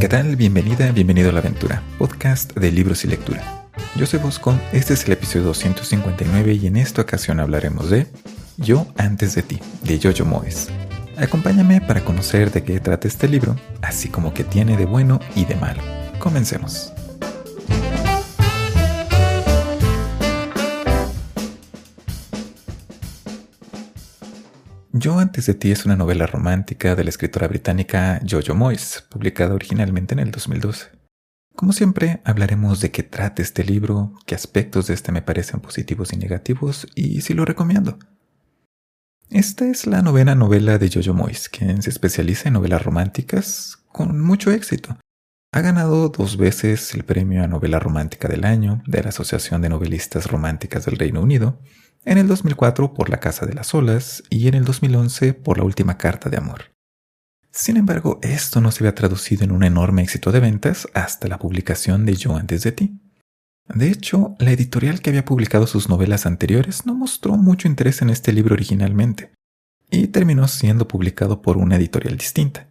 ¿Qué tal? Bienvenida, bienvenido a La Aventura, podcast de libros y lectura. Yo soy Bosco, este es el episodio 259 y en esta ocasión hablaremos de Yo antes de ti, de Jojo Moyes. Acompáñame para conocer de qué trata este libro, así como qué tiene de bueno y de malo. Comencemos. Yo antes de ti es una novela romántica de la escritora británica Jojo Moyes, publicada originalmente en el 2012. Como siempre, hablaremos de qué trata este libro, qué aspectos de este me parecen positivos y negativos, y si lo recomiendo. Esta es la novena novela de Jojo Moyes, quien se especializa en novelas románticas con mucho éxito. Ha ganado 2 veces el premio a novela romántica del año de la Asociación de Novelistas Románticas del Reino Unido, en el 2004 por La Casa de las Olas y en el 2011 por La Última Carta de Amor. Sin embargo, esto no se había traducido en un enorme éxito de ventas hasta la publicación de Yo antes de ti. De hecho, la editorial que había publicado sus novelas anteriores no mostró mucho interés en este libro originalmente, y terminó siendo publicado por una editorial distinta.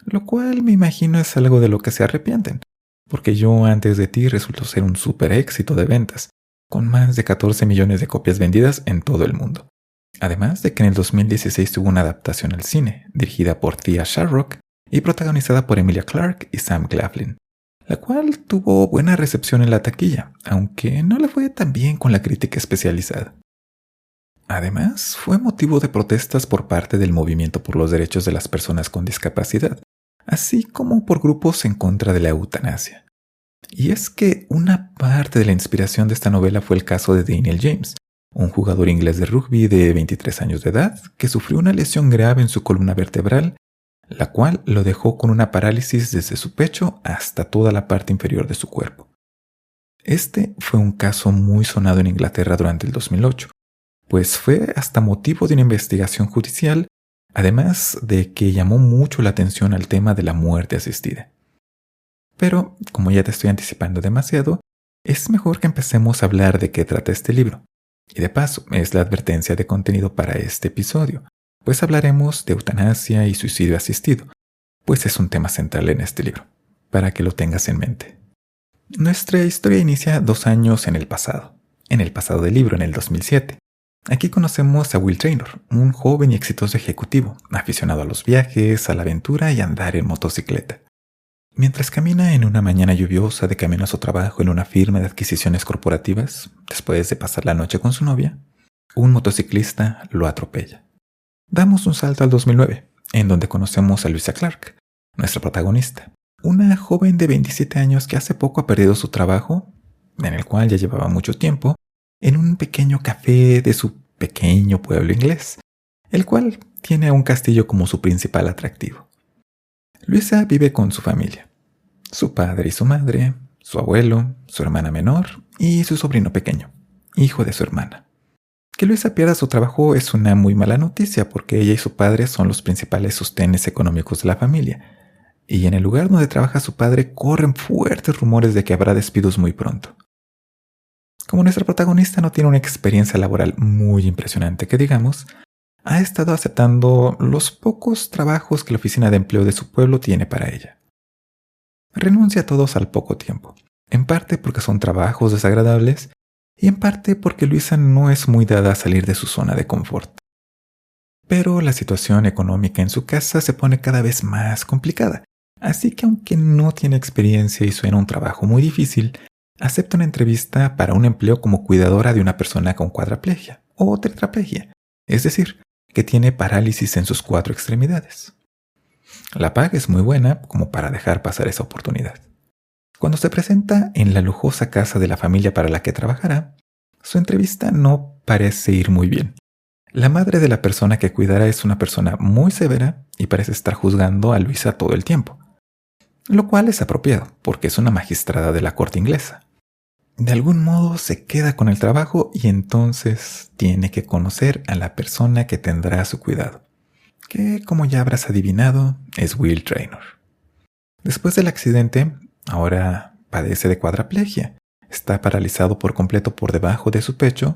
Lo cual me imagino es algo de lo que se arrepienten, porque Yo antes de ti resultó ser un súper éxito de ventas, con más de 14 millones de copias vendidas en todo el mundo. Además de que en el 2016 tuvo una adaptación al cine, dirigida por Thea Sharrock y protagonizada por Emilia Clarke y Sam Claflin, la cual tuvo buena recepción en la taquilla, aunque no le fue tan bien con la crítica especializada. Además, fue motivo de protestas por parte del movimiento por los derechos de las personas con discapacidad, así como por grupos en contra de la eutanasia. Y es que una parte de la inspiración de esta novela fue el caso de Daniel James, un jugador inglés de rugby de 23 años de edad que sufrió una lesión grave en su columna vertebral, la cual lo dejó con una parálisis desde su pecho hasta toda la parte inferior de su cuerpo. Este fue un caso muy sonado en Inglaterra durante el 2008, pues fue hasta motivo de una investigación judicial, además de que llamó mucho la atención al tema de la muerte asistida. Pero, como ya te estoy anticipando demasiado, es mejor que empecemos a hablar de qué trata este libro. Y de paso, es la advertencia de contenido para este episodio, pues hablaremos de eutanasia y suicidio asistido, pues es un tema central en este libro, para que lo tengas en mente. Nuestra historia inicia 2 años en el pasado del libro, en el 2007. Aquí conocemos a Will Traynor, un joven y exitoso ejecutivo, aficionado a los viajes, a la aventura y a andar en motocicleta. Mientras camina en una mañana lluviosa de camino a su trabajo en una firma de adquisiciones corporativas, después de pasar la noche con su novia, un motociclista lo atropella. Damos un salto al 2009, en donde conocemos a Louisa Clark, nuestra protagonista, una joven de 27 años que hace poco ha perdido su trabajo, en el cual ya llevaba mucho tiempo, en un pequeño café de su pequeño pueblo inglés, el cual tiene un castillo como su principal atractivo. Louisa vive con su familia, su padre y su madre, su abuelo, su hermana menor y su sobrino pequeño, hijo de su hermana. Que Louisa pierda su trabajo es una muy mala noticia porque ella y su padre son los principales sostenes económicos de la familia, y en el lugar donde trabaja su padre corren fuertes rumores de que habrá despidos muy pronto. Como nuestra protagonista no tiene una experiencia laboral muy impresionante que digamos, ha estado aceptando los pocos trabajos que la oficina de empleo de su pueblo tiene para ella. Renuncia a todos al poco tiempo, en parte porque son trabajos desagradables y en parte porque Louisa no es muy dada a salir de su zona de confort. Pero la situación económica en su casa se pone cada vez más complicada, así que aunque no tiene experiencia y suena un trabajo muy difícil, acepta una entrevista para un empleo como cuidadora de una persona con cuadraplegia o tetraplegia, es decir, que tiene parálisis en sus 4 extremidades. La paga es muy buena como para dejar pasar esa oportunidad. Cuando se presenta en la lujosa casa de la familia para la que trabajará, su entrevista no parece ir muy bien. La madre de la persona que cuidará es una persona muy severa y parece estar juzgando a Louisa todo el tiempo, lo cual es apropiado porque es una magistrada de la corte inglesa. De algún modo se queda con el trabajo y entonces tiene que conocer a la persona que tendrá a su cuidado, que como ya habrás adivinado es Will Traynor. Después del accidente, ahora padece de cuadraplegia, está paralizado por completo por debajo de su pecho,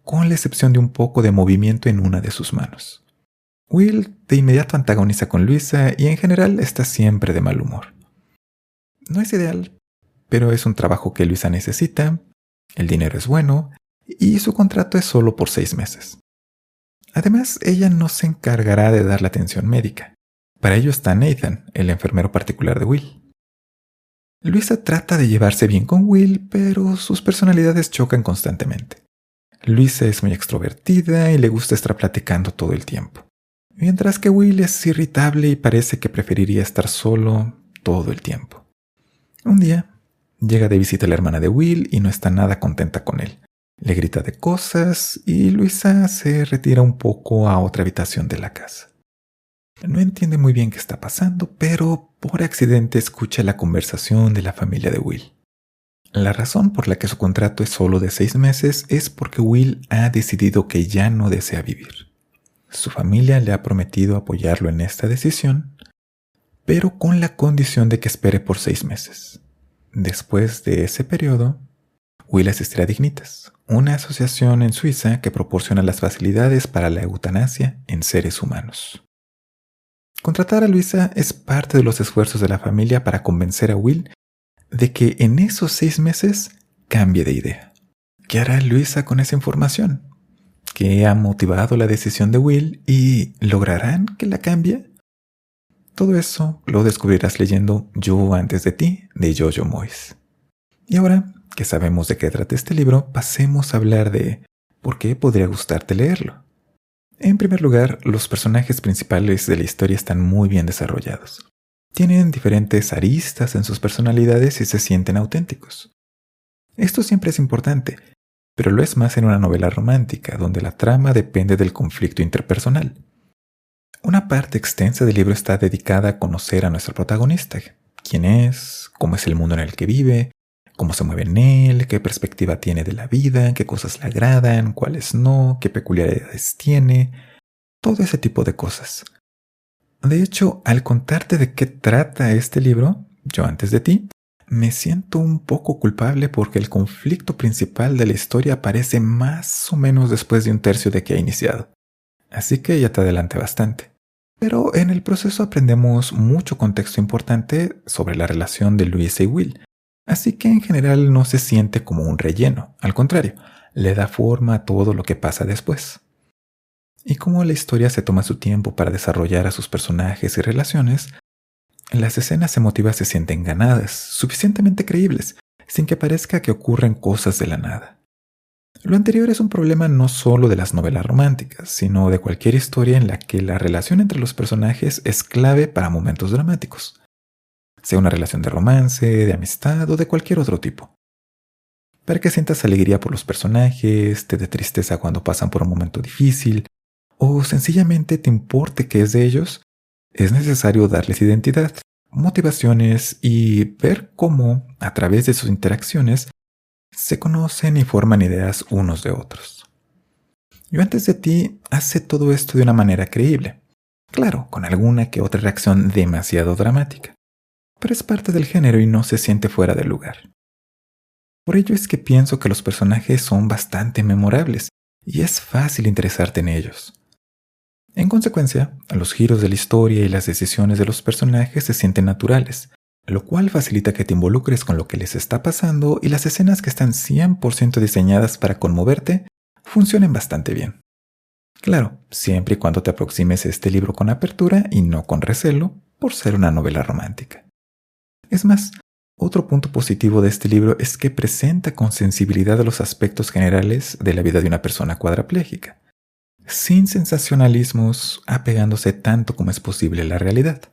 con la excepción de un poco de movimiento en una de sus manos. Will de inmediato antagoniza con Louisa y en general está siempre de mal humor. No es ideal, pero es un trabajo que Luisa necesita, el dinero es bueno y su contrato es solo por 6 meses. Además, ella no se encargará de dar la atención médica. Para ello está Nathan, el enfermero particular de Will. Luisa trata de llevarse bien con Will, pero sus personalidades chocan constantemente. Luisa es muy extrovertida y le gusta estar platicando todo el tiempo, mientras que Will es irritable y parece que preferiría estar solo todo el tiempo. Un día, llega de visita la hermana de Will y no está nada contenta con él. Le grita de cosas y Luisa se retira un poco a otra habitación de la casa. No entiende muy bien qué está pasando, pero por accidente escucha la conversación de la familia de Will. La razón por la que su contrato es solo de 6 meses es porque Will ha decidido que ya no desea vivir. Su familia le ha prometido apoyarlo en esta decisión, pero con la condición de que espere por 6 meses. Después de ese periodo, Will asistirá a Dignitas, una asociación en Suiza que proporciona las facilidades para la eutanasia en seres humanos. Contratar a Luisa es parte de los esfuerzos de la familia para convencer a Will de que en esos 6 meses cambie de idea. ¿Qué hará Luisa con esa información? ¿Qué ha motivado la decisión de Will y lograrán que la cambie? Todo eso lo descubrirás leyendo Yo antes de ti, de Jojo Moyes. Y ahora que sabemos de qué trata este libro, pasemos a hablar de por qué podría gustarte leerlo. En primer lugar, los personajes principales de la historia están muy bien desarrollados. Tienen diferentes aristas en sus personalidades y se sienten auténticos. Esto siempre es importante, pero lo es más en una novela romántica, donde la trama depende del conflicto interpersonal. Una parte extensa del libro está dedicada a conocer a nuestro protagonista, quién es, cómo es el mundo en el que vive, cómo se mueve en él, qué perspectiva tiene de la vida, qué cosas le agradan, cuáles no, qué peculiaridades tiene, todo ese tipo de cosas. De hecho, al contarte de qué trata este libro, Yo antes de ti, me siento un poco culpable porque el conflicto principal de la historia aparece más o menos después de 1/3 de que ha iniciado. Así que ya te adelanté bastante. Pero en el proceso aprendemos mucho contexto importante sobre la relación de Luisa y Will. Así que en general no se siente como un relleno, al contrario, le da forma a todo lo que pasa después. Y como la historia se toma su tiempo para desarrollar a sus personajes y relaciones, las escenas emotivas se sienten ganadas, suficientemente creíbles, sin que parezca que ocurren cosas de la nada. Lo anterior es un problema no solo de las novelas románticas, sino de cualquier historia en la que la relación entre los personajes es clave para momentos dramáticos. Sea una relación de romance, de amistad o de cualquier otro tipo. Para que sientas alegría por los personajes, te dé tristeza cuando pasan por un momento difícil, o sencillamente te importe qué es de ellos, es necesario darles identidad, motivaciones y ver cómo, a través de sus interacciones, se conocen y forman ideas unos de otros. Yo antes de ti hace todo esto de una manera creíble, claro, con alguna que otra reacción demasiado dramática, pero es parte del género y no se siente fuera de lugar. Por ello es que pienso que los personajes son bastante memorables y es fácil interesarte en ellos. En consecuencia, los giros de la historia y las decisiones de los personajes se sienten naturales, lo cual facilita que te involucres con lo que les está pasando y las escenas que están 100% diseñadas para conmoverte funcionen bastante bien. Claro, siempre y cuando te aproximes a este libro con apertura y no con recelo, por ser una novela romántica. Es más, otro punto positivo de este libro es que presenta con sensibilidad los aspectos generales de la vida de una persona cuadraplégica, sin sensacionalismos, apegándose tanto como es posible a la realidad.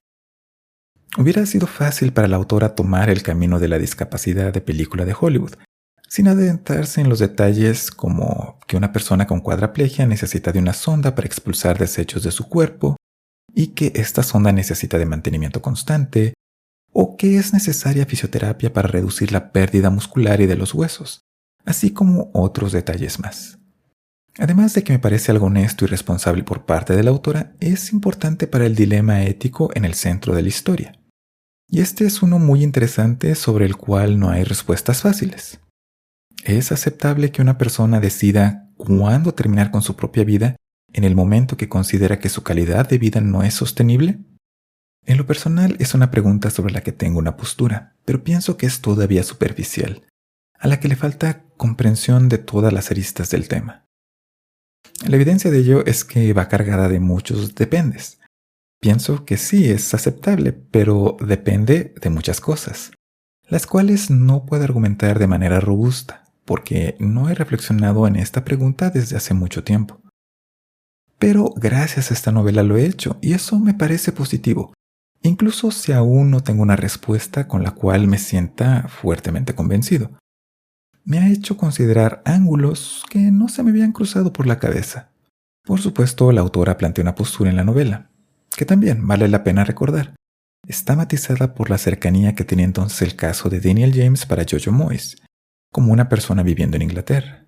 Hubiera sido fácil para la autora tomar el camino de la discapacidad de película de Hollywood, sin adentrarse en los detalles como que una persona con cuadraplegia necesita de una sonda para expulsar desechos de su cuerpo y que esta sonda necesita de mantenimiento constante, o que es necesaria fisioterapia para reducir la pérdida muscular y de los huesos, así como otros detalles más. Además de que me parece algo honesto y responsable por parte de la autora, es importante para el dilema ético en el centro de la historia. Y este es uno muy interesante sobre el cual no hay respuestas fáciles. ¿Es aceptable que una persona decida cuándo terminar con su propia vida en el momento que considera que su calidad de vida no es sostenible? En lo personal es una pregunta sobre la que tengo una postura, pero pienso que es todavía superficial, a la que le falta comprensión de todas las aristas del tema. La evidencia de ello es que va cargada de muchos dependes. Pienso que sí es aceptable, pero depende de muchas cosas, las cuales no puedo argumentar de manera robusta, porque no he reflexionado en esta pregunta desde hace mucho tiempo. Pero gracias a esta novela lo he hecho, y eso me parece positivo, incluso si aún no tengo una respuesta con la cual me sienta fuertemente convencido. Me ha hecho considerar ángulos que no se me habían cruzado por la cabeza. Por supuesto, la autora plantea una postura en la novela, que también vale la pena recordar. Está matizada por la cercanía que tenía entonces el caso de Daniel James para Jojo Moyes, como una persona viviendo en Inglaterra.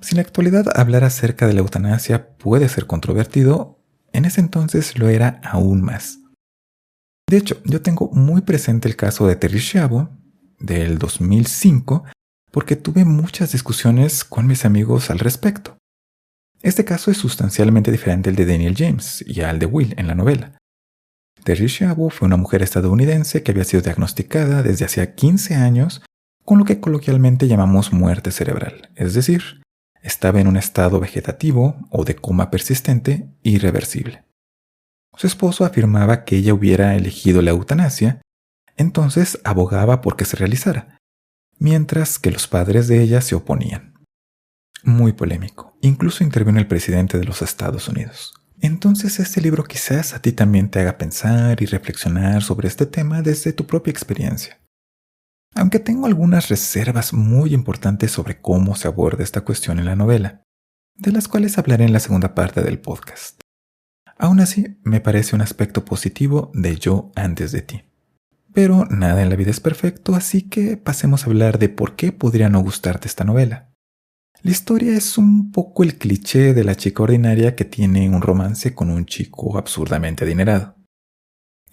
Si en la actualidad hablar acerca de la eutanasia puede ser controvertido, en ese entonces lo era aún más. De hecho, yo tengo muy presente el caso de Terri Schiavo, del 2005, porque tuve muchas discusiones con mis amigos al respecto. Este caso es sustancialmente diferente al de Daniel James y al de Will en la novela. Terri Schiavo fue una mujer estadounidense que había sido diagnosticada desde hacía 15 años con lo que coloquialmente llamamos muerte cerebral, es decir, estaba en un estado vegetativo o de coma persistente irreversible. Su esposo afirmaba que ella hubiera elegido la eutanasia, entonces abogaba por que se realizara, mientras que los padres de ella se oponían. Muy polémico, incluso intervino el presidente de los Estados Unidos. Entonces este libro quizás a ti también te haga pensar y reflexionar sobre este tema desde tu propia experiencia. Aunque tengo algunas reservas muy importantes sobre cómo se aborda esta cuestión en la novela, de las cuales hablaré en la segunda parte del podcast. Aún así, me parece un aspecto positivo de Yo antes de ti. Pero nada en la vida es perfecto, así que pasemos a hablar de por qué podría no gustarte esta novela. La historia es un poco el cliché de la chica ordinaria que tiene un romance con un chico absurdamente adinerado.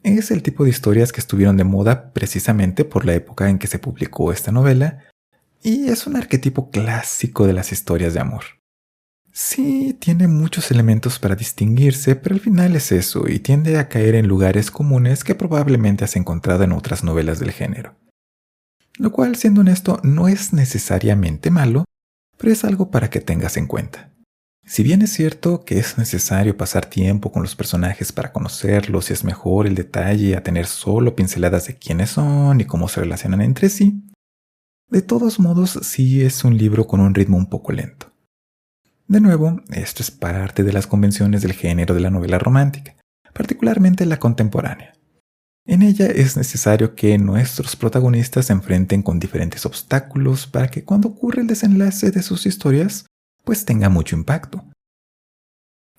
Es el tipo de historias que estuvieron de moda precisamente por la época en que se publicó esta novela, y es un arquetipo clásico de las historias de amor. Sí, tiene muchos elementos para distinguirse, pero al final es eso y tiende a caer en lugares comunes que probablemente has encontrado en otras novelas del género. Lo cual, siendo honesto, no es necesariamente malo, pero es algo para que tengas en cuenta. Si bien es cierto que es necesario pasar tiempo con los personajes para conocerlos y es mejor el detalle a tener solo pinceladas de quiénes son y cómo se relacionan entre sí, de todos modos sí es un libro con un ritmo un poco lento. De nuevo, esto es parte de las convenciones del género de la novela romántica, particularmente la contemporánea. En ella es necesario que nuestros protagonistas se enfrenten con diferentes obstáculos para que cuando ocurre el desenlace de sus historias, pues tenga mucho impacto.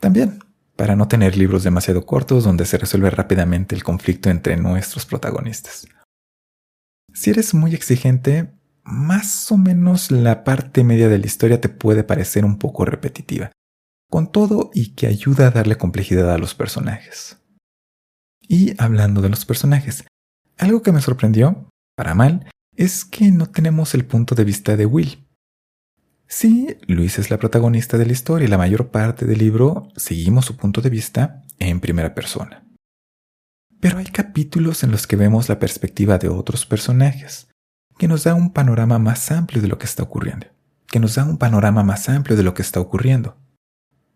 También, para no tener libros demasiado cortos donde se resuelve rápidamente el conflicto entre nuestros protagonistas. Si eres muy exigente, más o menos la parte media de la historia te puede parecer un poco repetitiva, con todo y que ayuda a darle complejidad a los personajes. Y hablando de los personajes, algo que me sorprendió, para mal, es que no tenemos el punto de vista de Will. Sí, Luis es la protagonista de la historia y la mayor parte del libro seguimos su punto de vista en primera persona. Pero hay capítulos en los que vemos la perspectiva de otros personajes, que nos da un panorama más amplio de lo que está ocurriendo,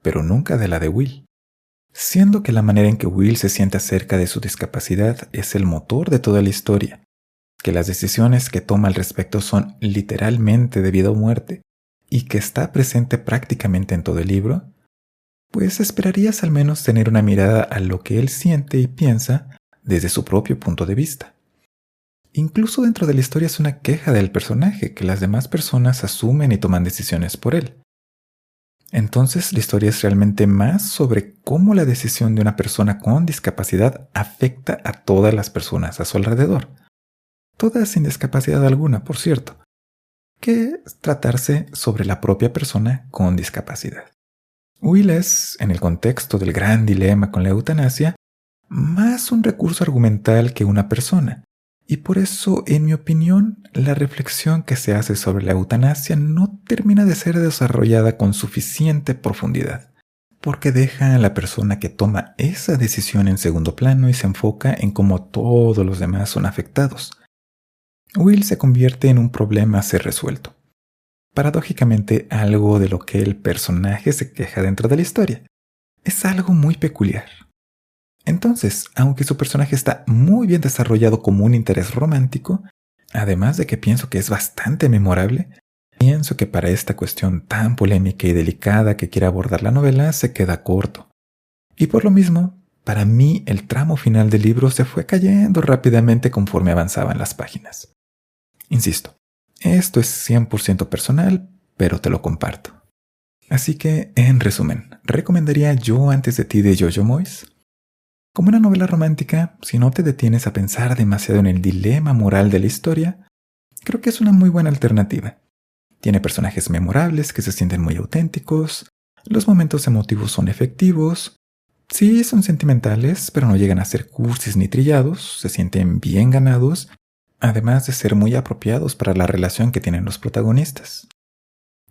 pero nunca de la de Will. Siendo que la manera en que Will se siente acerca de su discapacidad es el motor de toda la historia, que las decisiones que toma al respecto son literalmente de vida o muerte, y que está presente prácticamente en todo el libro, pues esperarías al menos tener una mirada a lo que él siente y piensa desde su propio punto de vista. Incluso dentro de la historia es una queja del personaje que las demás personas asumen y toman decisiones por él. Entonces la historia es realmente más sobre cómo la decisión de una persona con discapacidad afecta a todas las personas a su alrededor. Todas sin discapacidad alguna, por cierto, que tratarse sobre la propia persona con discapacidad. Will es, en el contexto del gran dilema con la eutanasia, más un recurso argumental que una persona, y por eso, en mi opinión, la reflexión que se hace sobre la eutanasia no termina de ser desarrollada con suficiente profundidad, porque deja a la persona que toma esa decisión en segundo plano y se enfoca en cómo todos los demás son afectados. Will se convierte en un problema a ser resuelto. Paradójicamente, algo de lo que el personaje se queja dentro de la historia. Es algo muy peculiar. Entonces, aunque su personaje está muy bien desarrollado como un interés romántico, además de que pienso que es bastante memorable, pienso que para esta cuestión tan polémica y delicada que quiere abordar la novela se queda corto. Y por lo mismo, para mí el tramo final del libro se fue cayendo rápidamente conforme avanzaban las páginas. Insisto, esto es 100% personal, pero te lo comparto. Así que, en resumen, ¿recomendaría Yo antes de ti de Jojo Moyes? Como una novela romántica, si no te detienes a pensar demasiado en el dilema moral de la historia, creo que es una muy buena alternativa. Tiene personajes memorables que se sienten muy auténticos, los momentos emotivos son efectivos, sí son sentimentales, pero no llegan a ser cursis ni trillados, se sienten bien ganados, además de ser muy apropiados para la relación que tienen los protagonistas.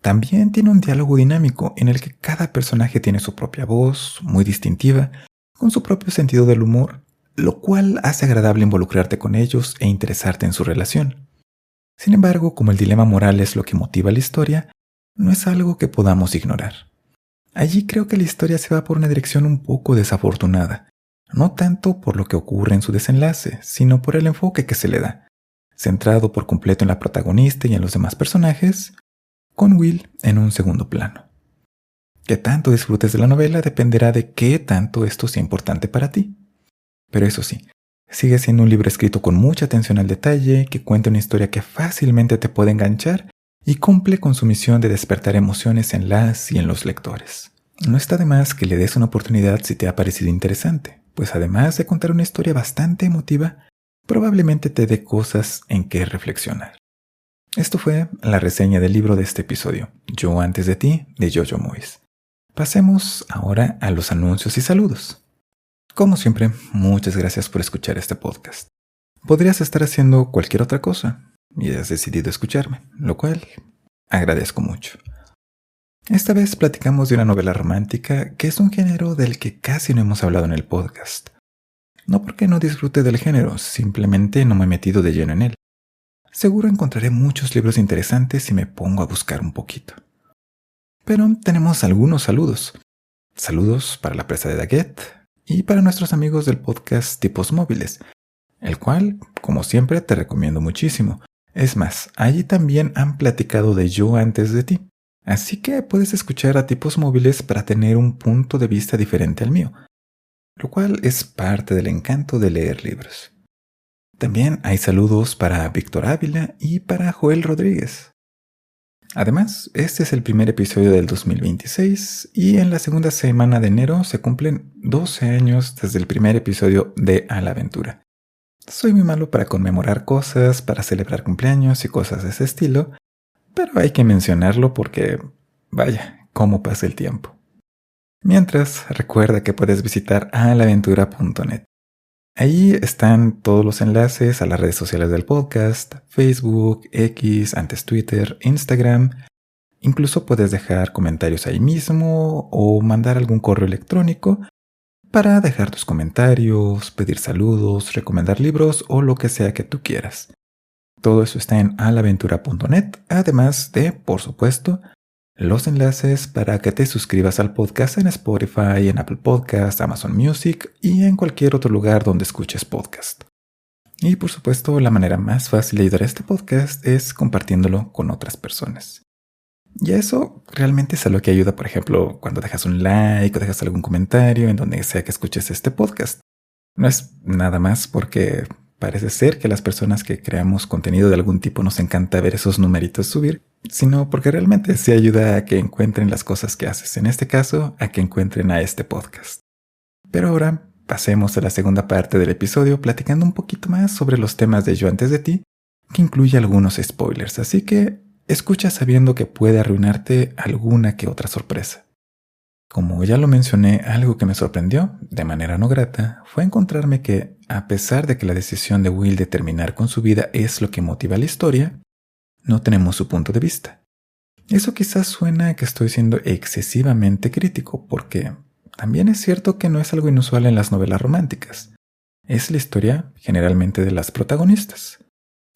También tiene un diálogo dinámico en el que cada personaje tiene su propia voz, muy distintiva, con su propio sentido del humor, lo cual hace agradable involucrarte con ellos e interesarte en su relación. Sin embargo, como el dilema moral es lo que motiva la historia, no es algo que podamos ignorar. Allí creo que la historia se va por una dirección un poco desafortunada, no tanto por lo que ocurre en su desenlace, sino por el enfoque que se le da, centrado por completo en la protagonista y en los demás personajes, con Will en un segundo plano. Que tanto disfrutes de la novela dependerá de qué tanto esto sea importante para ti. Pero eso sí, sigue siendo un libro escrito con mucha atención al detalle, que cuenta una historia que fácilmente te puede enganchar y cumple con su misión de despertar emociones en las y en los lectores. No está de más que le des una oportunidad si te ha parecido interesante, pues además de contar una historia bastante emotiva, probablemente te dé cosas en que reflexionar. Esto fue la reseña del libro de este episodio, Yo antes de ti, de Jojo Moyes. Pasemos ahora a los anuncios y saludos. Como siempre, muchas gracias por escuchar este podcast. Podrías estar haciendo cualquier otra cosa y has decidido escucharme, lo cual agradezco mucho. Esta vez platicamos de una novela romántica que es un género del que casi no hemos hablado en el podcast. No porque no disfrute del género, simplemente no me he metido de lleno en él. Seguro encontraré muchos libros interesantes si me pongo a buscar un poquito. Pero tenemos algunos saludos. Saludos para la presa de Daggett y para nuestros amigos del podcast Tipos Móviles, el cual, como siempre, te recomiendo muchísimo. Es más, allí también han platicado de Yo antes de ti, así que puedes escuchar a Tipos Móviles para tener un punto de vista diferente al mío, lo cual es parte del encanto de leer libros. También hay saludos para Víctor Ávila y para Joel Rodríguez. Además, este es el primer episodio del 2026 y en la segunda semana de enero se cumplen 12 años desde el primer episodio de A la Aventura. Soy muy malo para conmemorar cosas, para celebrar cumpleaños y cosas de ese estilo, pero hay que mencionarlo porque, vaya, cómo pasa el tiempo. Mientras, recuerda que puedes visitar alaventura.net. Ahí están todos los enlaces a las redes sociales del podcast, Facebook, X, antes Twitter, Instagram. Incluso puedes dejar comentarios ahí mismo o mandar algún correo electrónico para dejar tus comentarios, pedir saludos, recomendar libros o lo que sea que tú quieras. Todo eso está en alaventura.net, además de, por supuesto, los enlaces para que te suscribas al podcast en Spotify, en Apple Podcasts, Amazon Music y en cualquier otro lugar donde escuches podcast. Y por supuesto, la manera más fácil de ayudar a este podcast es compartiéndolo con otras personas. Y eso realmente es a lo que ayuda, por ejemplo, cuando dejas un like o dejas algún comentario en donde sea que escuches este podcast. No es nada más porque parece ser que a las personas que creamos contenido de algún tipo nos encanta ver esos numeritos subir, sino porque realmente sí ayuda a que encuentren las cosas que haces, en este caso, a que encuentren a este podcast. Pero ahora pasemos a la segunda parte del episodio platicando un poquito más sobre los temas de Yo antes de ti, que incluye algunos spoilers, así que escucha sabiendo que puede arruinarte alguna que otra sorpresa. Como ya lo mencioné, algo que me sorprendió, de manera no grata, fue encontrarme que, a pesar de que la decisión de Will de terminar con su vida es lo que motiva la historia, no tenemos su punto de vista. Eso quizás suena a que estoy siendo excesivamente crítico, porque también es cierto que no es algo inusual en las novelas románticas. Es la historia generalmente de las protagonistas.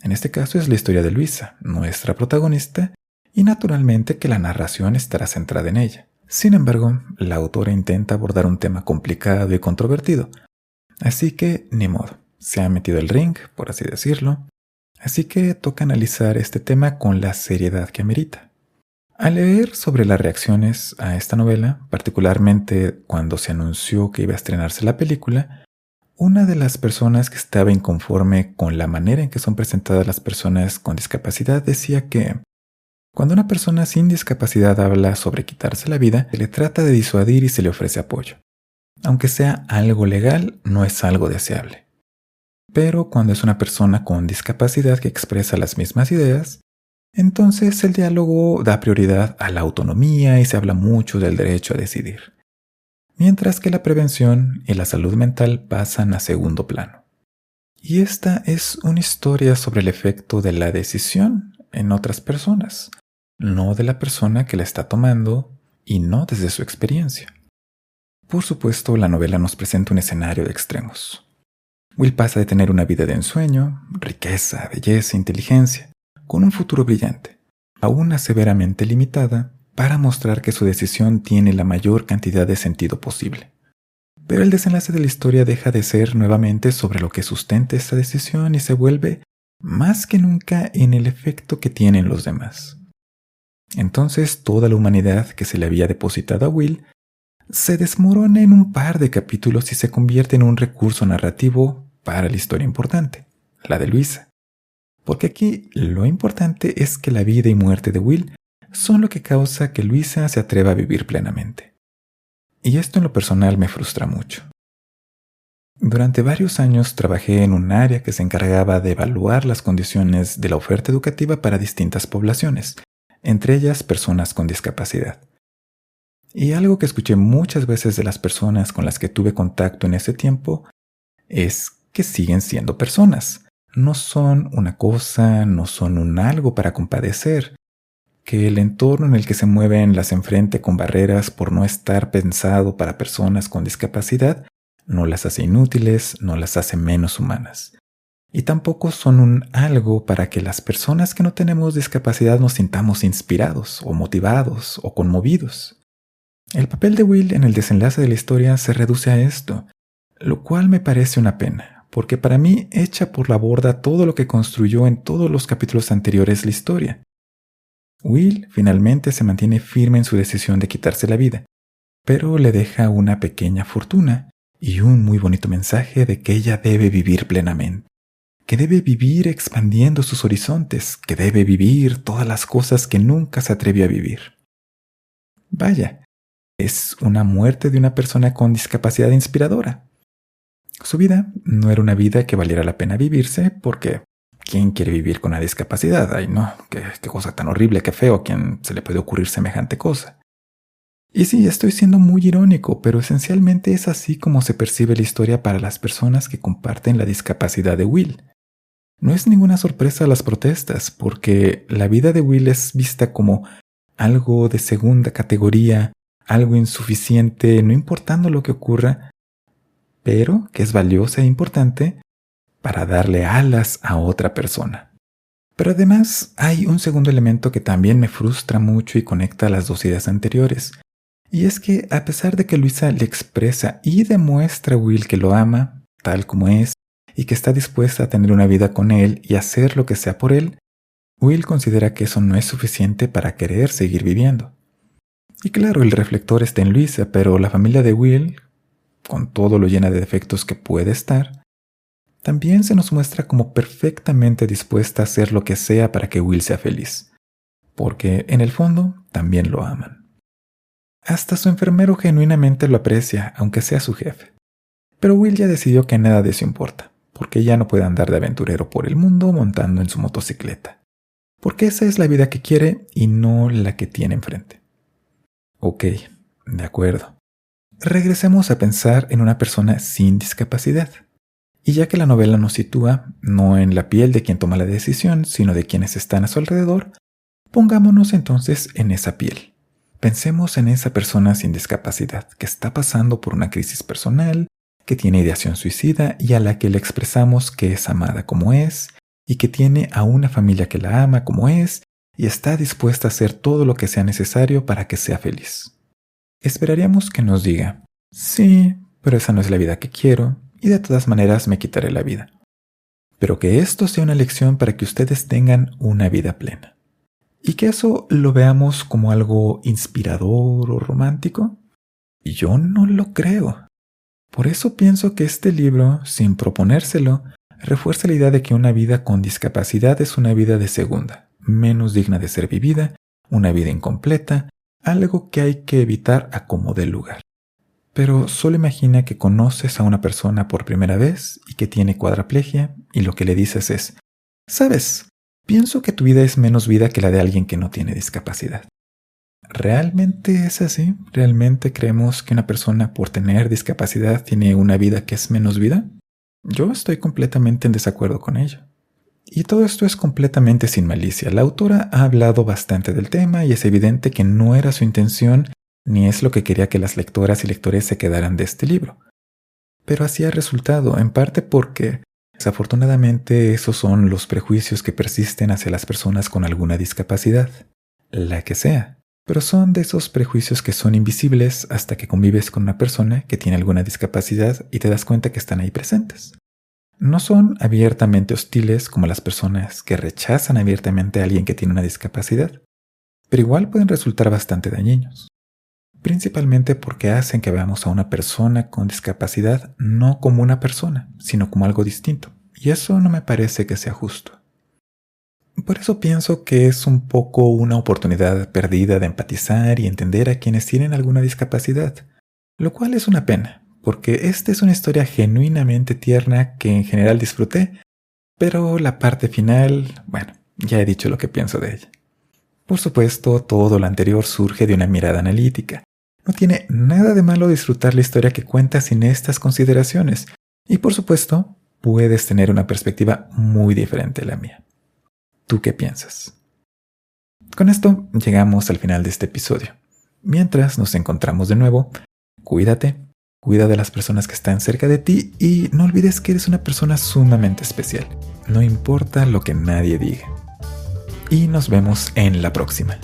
En este caso es la historia de Luisa, nuestra protagonista, y naturalmente que la narración estará centrada en ella. Sin embargo, la autora intenta abordar un tema complicado y controvertido, así que ni modo, se ha metido al ring, por así decirlo, así que toca analizar este tema con la seriedad que amerita. Al leer sobre las reacciones a esta novela, particularmente cuando se anunció que iba a estrenarse la película, una de las personas que estaba inconforme con la manera en que son presentadas las personas con discapacidad decía que cuando una persona sin discapacidad habla sobre quitarse la vida, se le trata de disuadir y se le ofrece apoyo. Aunque sea algo legal, no es algo deseable. Pero cuando es una persona con discapacidad que expresa las mismas ideas, entonces el diálogo da prioridad a la autonomía y se habla mucho del derecho a decidir, mientras que la prevención y la salud mental pasan a segundo plano. Y esta es una historia sobre el efecto de la decisión en otras personas, no de la persona que la está tomando y no desde su experiencia. Por supuesto, la novela nos presenta un escenario de extremos. Will pasa de tener una vida de ensueño, riqueza, belleza, inteligencia, con un futuro brillante, a una severamente limitada para mostrar que su decisión tiene la mayor cantidad de sentido posible. Pero el desenlace de la historia deja de ser nuevamente sobre lo que sustenta esta decisión y se vuelve más que nunca en el efecto que tienen los demás. Entonces toda la humanidad que se le había depositado a Will se desmorona en un par de capítulos y se convierte en un recurso narrativo para la historia importante, la de Luisa. Porque aquí lo importante es que la vida y muerte de Will son lo que causa que Luisa se atreva a vivir plenamente. Y esto en lo personal me frustra mucho. Durante varios años trabajé en un área que se encargaba de evaluar las condiciones de la oferta educativa para distintas poblaciones, entre ellas personas con discapacidad. Y algo que escuché muchas veces de las personas con las que tuve contacto en ese tiempo es que siguen siendo personas. No son una cosa, no son un algo para compadecer, que el entorno en el que se mueven las enfrente con barreras por no estar pensado para personas con discapacidad no las hace inútiles, no las hace menos humanas. Y tampoco son un algo para que las personas que no tenemos discapacidad nos sintamos inspirados o motivados o conmovidos. El papel de Will en el desenlace de la historia se reduce a esto, lo cual me parece una pena. Porque para mí echa por la borda todo lo que construyó en todos los capítulos anteriores la historia. Will finalmente se mantiene firme en su decisión de quitarse la vida, pero le deja una pequeña fortuna y un muy bonito mensaje de que ella debe vivir plenamente, que debe vivir expandiendo sus horizontes, que debe vivir todas las cosas que nunca se atrevió a vivir. Vaya, es una muerte de una persona con discapacidad inspiradora. Su vida no era una vida que valiera la pena vivirse porque ¿quién quiere vivir con una discapacidad? Ay no, qué cosa tan horrible, qué feo, ¿a quién se le puede ocurrir semejante cosa? Y sí, estoy siendo muy irónico, pero esencialmente es así como se percibe la historia para las personas que comparten la discapacidad de Will. No es ninguna sorpresa las protestas, porque la vida de Will es vista como algo de segunda categoría, algo insuficiente, no importando lo que ocurra, pero que es valiosa e importante para darle alas a otra persona. Pero además hay un segundo elemento que también me frustra mucho y conecta las dos ideas anteriores, y es que a pesar de que Luisa le expresa y demuestra a Will que lo ama, tal como es, y que está dispuesta a tener una vida con él y hacer lo que sea por él, Will considera que eso no es suficiente para querer seguir viviendo. Y claro, el reflector está en Luisa, pero la familia de Will, con todo lo llena de defectos que puede estar, también se nos muestra como perfectamente dispuesta a hacer lo que sea para que Will sea feliz, porque en el fondo también lo aman. Hasta su enfermero genuinamente lo aprecia, aunque sea su jefe. Pero Will ya decidió que nada de eso importa, porque ya no puede andar de aventurero por el mundo montando en su motocicleta, porque esa es la vida que quiere y no la que tiene enfrente. Ok, de acuerdo. Regresemos a pensar en una persona sin discapacidad. Y ya que la novela nos sitúa no en la piel de quien toma la decisión, sino de quienes están a su alrededor, Pongámonos entonces en esa piel. Pensemos en esa persona sin discapacidad que está pasando por una crisis personal, que tiene ideación suicida y a la que le expresamos que es amada como es y que tiene a una familia que la ama como es y está dispuesta a hacer todo lo que sea necesario para que sea feliz. Esperaríamos que nos diga, sí, pero esa no es la vida que quiero y de todas maneras me quitaré la vida. Pero que esto sea una lección para que ustedes tengan una vida plena. Y que eso lo veamos como algo inspirador o romántico. Yo no lo creo. Por eso pienso que este libro, sin proponérselo, refuerza la idea de que una vida con discapacidad es una vida de segunda, menos digna de ser vivida, una vida incompleta, algo que hay que evitar a como dé lugar. Pero solo imagina que conoces a una persona por primera vez y que tiene cuadraplegia y lo que le dices es, ¿sabes? Pienso que tu vida es menos vida que la de alguien que no tiene discapacidad. ¿Realmente es así? ¿Realmente creemos que una persona por tener discapacidad tiene una vida que es menos vida? Yo estoy completamente en desacuerdo con ello. Y todo esto es completamente sin malicia. La autora ha hablado bastante del tema y es evidente que no era su intención ni es lo que quería que las lectoras y lectores se quedaran de este libro. Pero así ha resultado, en parte porque, desafortunadamente, esos son los prejuicios que persisten hacia las personas con alguna discapacidad, la que sea. Pero son de esos prejuicios que son invisibles hasta que convives con una persona que tiene alguna discapacidad y te das cuenta que están ahí presentes. No son abiertamente hostiles como las personas que rechazan abiertamente a alguien que tiene una discapacidad, pero igual pueden resultar bastante dañinos. Principalmente porque hacen que veamos a una persona con discapacidad no como una persona, sino como algo distinto, y eso no me parece que sea justo. Por eso pienso que es un poco una oportunidad perdida de empatizar y entender a quienes tienen alguna discapacidad, lo cual es una pena, porque esta es una historia genuinamente tierna que en general disfruté, pero la parte final, bueno, ya he dicho lo que pienso de ella. Por supuesto, todo lo anterior surge de una mirada analítica. No tiene nada de malo disfrutar la historia que cuenta sin estas consideraciones, y por supuesto, puedes tener una perspectiva muy diferente a la mía. ¿Tú qué piensas? Con esto llegamos al final de este episodio. Mientras nos encontramos de nuevo, cuídate, cuida de las personas que están cerca de ti y no olvides que eres una persona sumamente especial. No importa lo que nadie diga. Y nos vemos en la próxima.